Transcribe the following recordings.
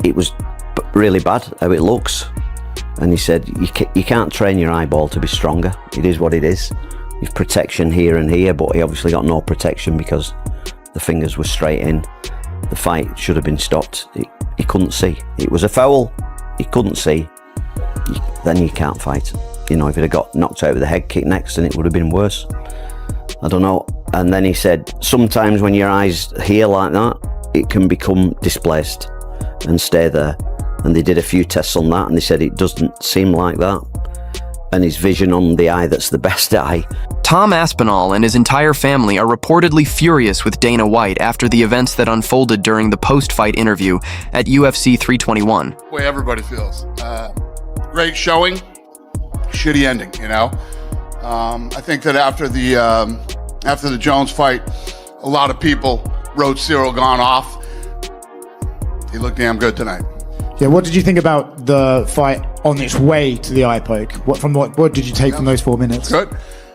it was really bad how it looks. And he said, you can't train your eyeball to be stronger. It is what it is. You've protection here and here, but he obviously got no protection because the fingers were straight in. The fight should have been stopped. He couldn't see. It was a foul. He couldn't see. Then you can't fight. You know, if he'd have got knocked out with a head kick next, then it would have been worse. I don't know. And then he said, sometimes when your eyes here like that, it can become displaced and stay there. And they did a few tests on that, and they said it doesn't seem like that. And his vision on the eye that's the best eye. Tom Aspinall and his entire family are reportedly furious with Dana White after the events that unfolded during the post-fight interview at UFC 321. The way everybody feels. Great showing, shitty ending, you know? I think that after the Jones fight, a lot of people wrote Ciryl Gane off. He looked damn good tonight. Yeah, what did you think about the fight on its way to the eye poke? What did you take from those 4 minutes? Good.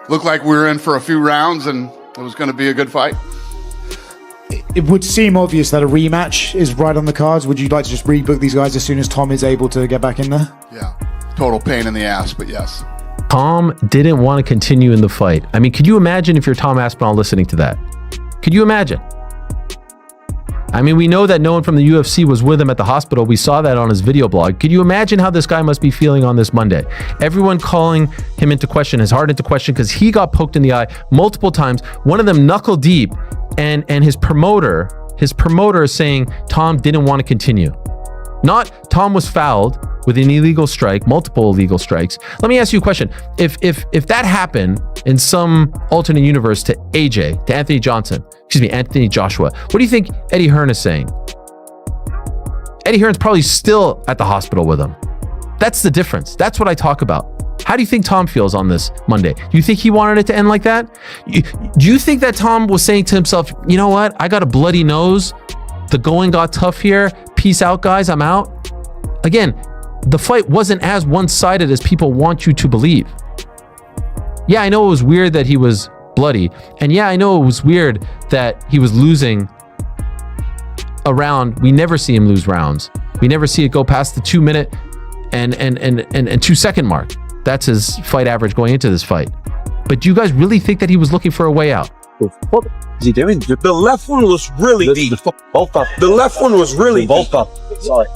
Looked like we were in for a few rounds and it was going to be a good fight. It would seem obvious that a rematch is right on the cards. Would you like to just rebook these guys as soon as Tom is able to get back in there? Yeah, total pain in the ass, but yes. Tom didn't want to continue in the fight. I mean, could you imagine if you're Tom Aspinall listening to that? Could you imagine? I mean, we know that no one from the UFC was with him at the hospital. We saw that on his video blog. Could you imagine how this guy must be feeling on this Monday? Everyone calling him into question, his heart into question, because he got poked in the eye multiple times, one of them knuckle deep, and his promoter is saying Tom didn't want to continue. Not Tom was fouled with an illegal strike, multiple illegal strikes. Let me ask you a question. If that happened in some alternate universe to AJ, to Anthony Joshua, what do you think Eddie Hearn is saying? Eddie Hearn's probably still at the hospital with him. That's the difference. That's what I talk about. How do you think Tom feels on this Monday? Do you think he wanted it to end like that? Do you think that Tom was saying to himself, you know what? I got a bloody nose. The going got tough here. Peace out, guys. I'm out. Again, the fight wasn't as one-sided as people want you to believe. Yeah, I know it was weird that he was bloody. And yeah, I know it was weird that he was losing a round. We never see him lose rounds. We never see it go past the 2 minute and 2 second mark. That's his fight average going into this fight. But do you guys really think that he was looking for a way out? What is he doing? The left one was really deep. The left one was really deep. Sorry.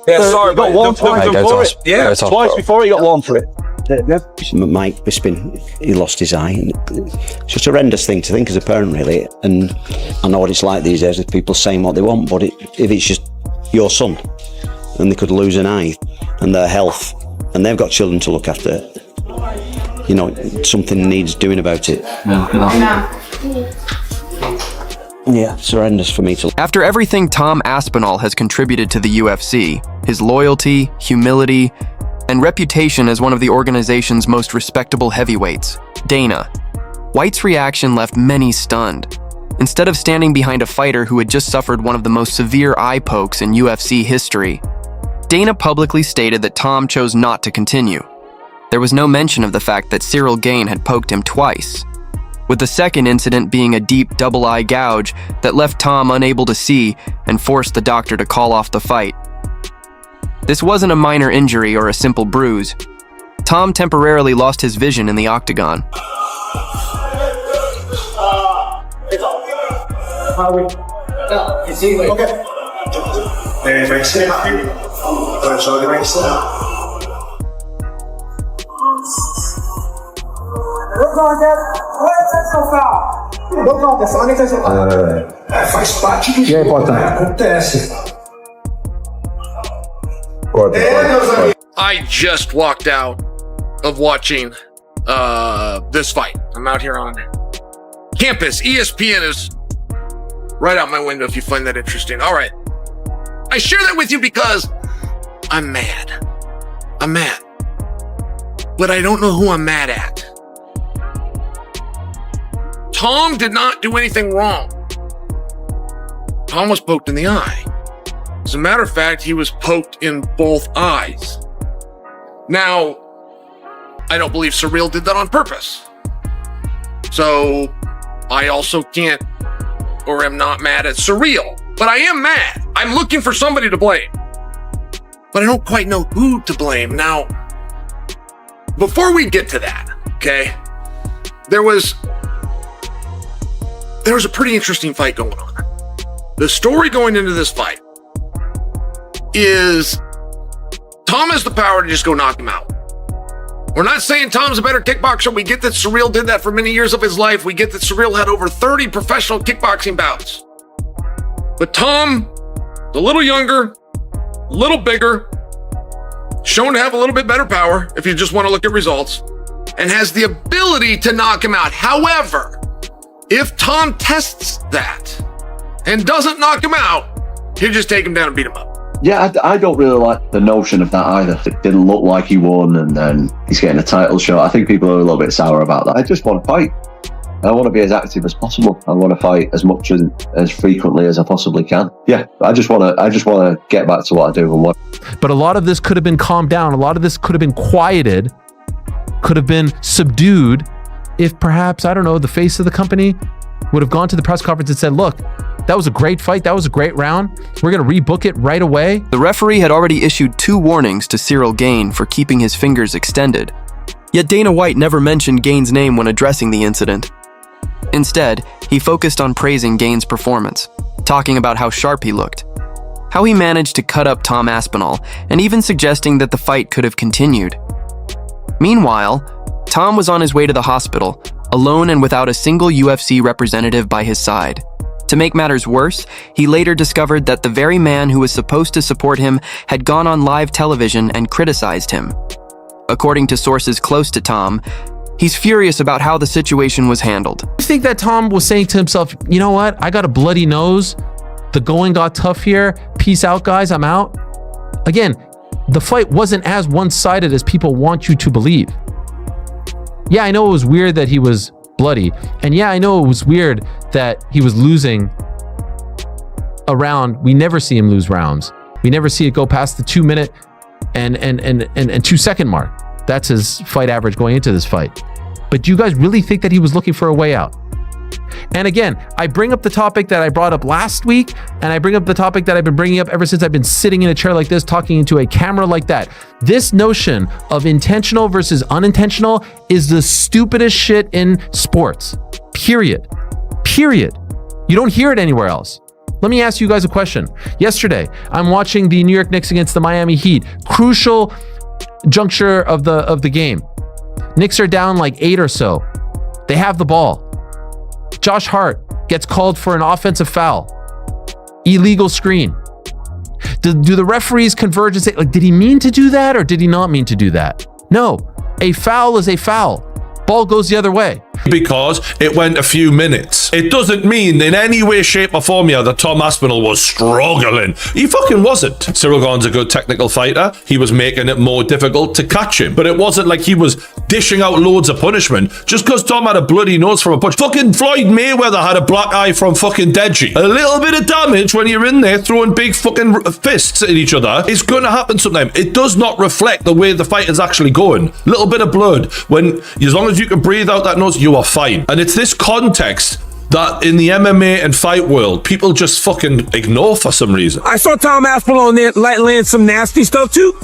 Yeah, sorry, got one time before it. Yeah, twice before he got one for it. Mike Bisping, he lost his eye. It's just a horrendous thing to think as a parent, really. And I know what it's like these days with people saying what they want, but if it's just your son and they could lose an eye and their health, and they've got children to look after, you know, something needs doing about it. Yeah, it's horrendous for me to... After everything Tom Aspinall has contributed to the UFC, his loyalty, humility, and reputation as one of the organization's most respectable heavyweights, Dana, White's reaction left many stunned. Instead of standing behind a fighter who had just suffered one of the most severe eye pokes in UFC history, Dana publicly stated that Tom chose not to continue. There was no mention of the fact that Ciryl Gane had poked him twice, with the second incident being a deep double eye gouge that left Tom unable to see and forced the doctor to call off the fight. This wasn't a minor injury or a simple bruise. Tom temporarily lost his vision in the octagon. E aí, Potan? Acontece. I just walked out of watching this fight. I'm out here on campus. ESPN is right out my window if you find that interesting. All right. I share that with you because I'm mad. I'm mad. But I don't know who I'm mad at. Tom did not do anything wrong. Tom was poked in the eye. As a matter of fact, he was poked in both eyes. Now, I don't believe Ciryl did that on purpose. So, I also can't or am not mad at Ciryl. But I am mad. I'm looking for somebody to blame. but I don't quite know who to blame. Now, before we get to that, okay, there was a pretty interesting fight going on. The story going into this fight is Tom has the power to just go knock him out. We're not saying Tom's a better kickboxer. We get that Ciryl did that for many years of his life. We get that Ciryl had over 30 professional kickboxing bouts. But Tom, a little younger, a little bigger, shown to have a little bit better power if you just want to look at results, and has the ability to knock him out. However, if Tom tests that and doesn't knock him out, he'll just take him down and beat him up. Yeah, I don't really like the notion of that either. It didn't look like he won and then he's getting a title shot. I think people are a little bit sour about that. I just want to fight. I want to be as active as possible. I want to fight as much as frequently as I possibly can. Yeah, I just want to get back to what I do and what. But a lot of this could have been calmed down. A lot of this could have been quieted, could have been subdued if perhaps, I don't know, the face of the company would have gone to the press conference and said, look, that was a great fight. That was a great round. We're going to rebook it right away. The referee had already issued 2 warnings to Ciryl Gane for keeping his fingers extended. Yet Dana White never mentioned Gane's name when addressing the incident. Instead, he focused on praising Gane's performance, talking about how sharp he looked, how he managed to cut up Tom Aspinall, and even suggesting that the fight could have continued. Meanwhile, Tom was on his way to the hospital, alone and without a single UFC representative by his side. To make matters worse, he later discovered that the very man who was supposed to support him had gone on live television and criticized him. According to sources close to Tom, he's furious about how the situation was handled. I think that Tom was saying to himself, you know what? I got a bloody nose. The going got tough here. Peace out, guys. I'm out. Again, the fight wasn't as one-sided as people want you to believe. Yeah, I know it was weird that he was bloody. And yeah, I know it was weird that he was losing a round. We never see him lose rounds. We never see it go past the 2-minute and 2-second mark. That's his fight average going into this fight. But do you guys really think that he was looking for a way out? And again, I bring up the topic that I brought up last week, and I bring up the topic that I've been bringing up ever since I've been sitting in a chair like this, talking into a camera like that. This notion of intentional versus unintentional is the stupidest shit in sports. Period. Period. You don't hear it anywhere else. Let me ask you guys a question. Yesterday, I'm watching the New York Knicks against the Miami Heat. Crucial juncture of the game. Knicks are down like 8 or so. They have the ball. Josh Hart gets called for an offensive foul. Illegal screen. Do the referees converge and say, like, did he mean to do that or did he not mean to do that? No. A foul is a foul. Ball goes the other way. Because it went a few minutes. It doesn't mean in any way, shape or form here that Tom Aspinall was struggling. He fucking wasn't. Ciryl Gane's a good technical fighter. He was making it more difficult to catch him. But it wasn't like he was dishing out loads of punishment just because Tom had a bloody nose from a punch. Fucking Floyd Mayweather had a black eye from fucking Deji. A little bit of damage when you're in there throwing big fucking fists at each other is going to happen sometime. It does not reflect the way the fight is actually going. Little bit of blood. As long as you can breathe out that nose, you are fine. And it's this context that in the MMA and fight world, people just fucking ignore for some reason. I saw Tom Aspinall land some nasty stuff too.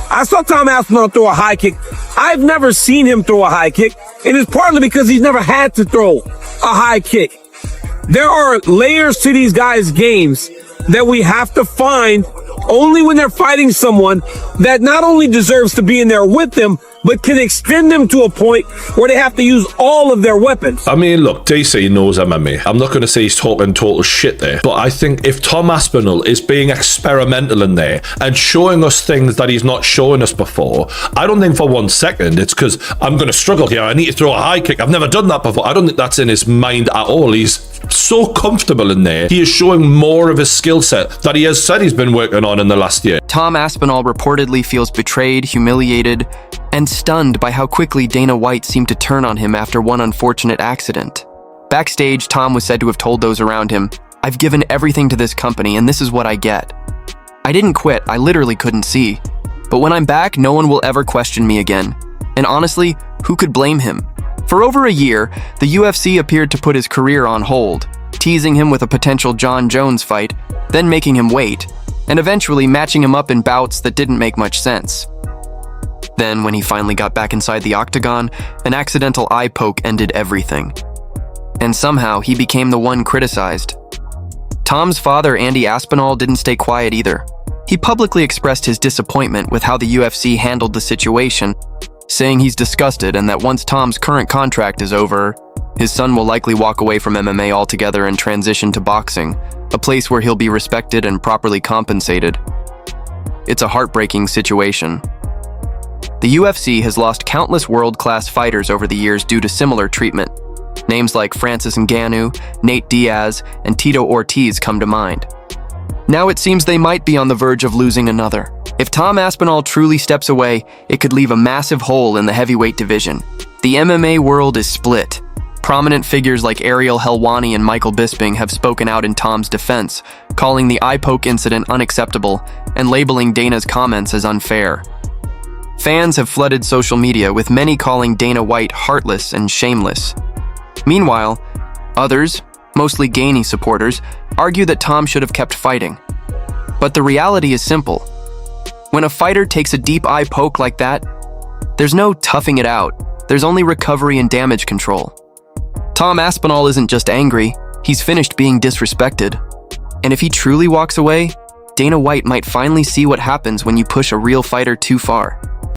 I saw Tom Aspinall throw a high kick. I've never seen him throw a high kick, and it's partly because he's never had to throw a high kick. There are layers to these guys' games that we have to find only when they're fighting someone that not only deserves to be in there with them, but can extend them to a point where they have to use all of their weapons. I mean, look, DC knows MMA. I'm not going to say he's talking total shit there, but I think if Tom Aspinall is being experimental in there and showing us things that he's not showing us before, I don't think for 1 second it's because I'm going to struggle here. I need to throw a high kick. I've never done that before. I don't think that's in his mind at all. He's so comfortable in there. He is showing more of his skill set that he has said he's been working on in the last year. Tom Aspinall reportedly feels betrayed, humiliated, and stunned by how quickly Dana White seemed to turn on him after one unfortunate accident. Backstage, Tom was said to have told those around him, "I've given everything to this company, and this is what I get. I didn't quit, I literally couldn't see. But when I'm back, no one will ever question me again." And honestly, who could blame him? For over a year, the UFC appeared to put his career on hold, teasing him with a potential John Jones fight, then making him wait. and eventually matching him up in bouts that didn't make much sense. Then, when he finally got back inside the octagon, an accidental eye poke ended everything. And somehow, he became the one criticized. Tom's father, Andy Aspinall, didn't stay quiet either. He publicly expressed his disappointment with how the UFC handled the situation, saying he's disgusted and that once Tom's current contract is over, his son will likely walk away from MMA altogether and transition to boxing, a place where he'll be respected and properly compensated. It's a heartbreaking situation. The UFC has lost countless world-class fighters over the years due to similar treatment. Names like Francis Ngannou, Nate Diaz, and Tito Ortiz come to mind. Now it seems they might be on the verge of losing another. If Tom Aspinall truly steps away, it could leave a massive hole in the heavyweight division. The MMA world is split. Prominent figures like Ariel Helwani and Michael Bisping have spoken out in Tom's defense, calling the eye poke incident unacceptable and labeling Dana's comments as unfair. Fans have flooded social media, with many calling Dana White heartless and shameless. Meanwhile, others, mostly Gane supporters, argue that Tom should have kept fighting. But the reality is simple. When a fighter takes a deep eye poke like that, there's no toughing it out. There's only recovery and damage control. Tom Aspinall isn't just angry, he's finished being disrespected. And if he truly walks away, Dana White might finally see what happens when you push a real fighter too far.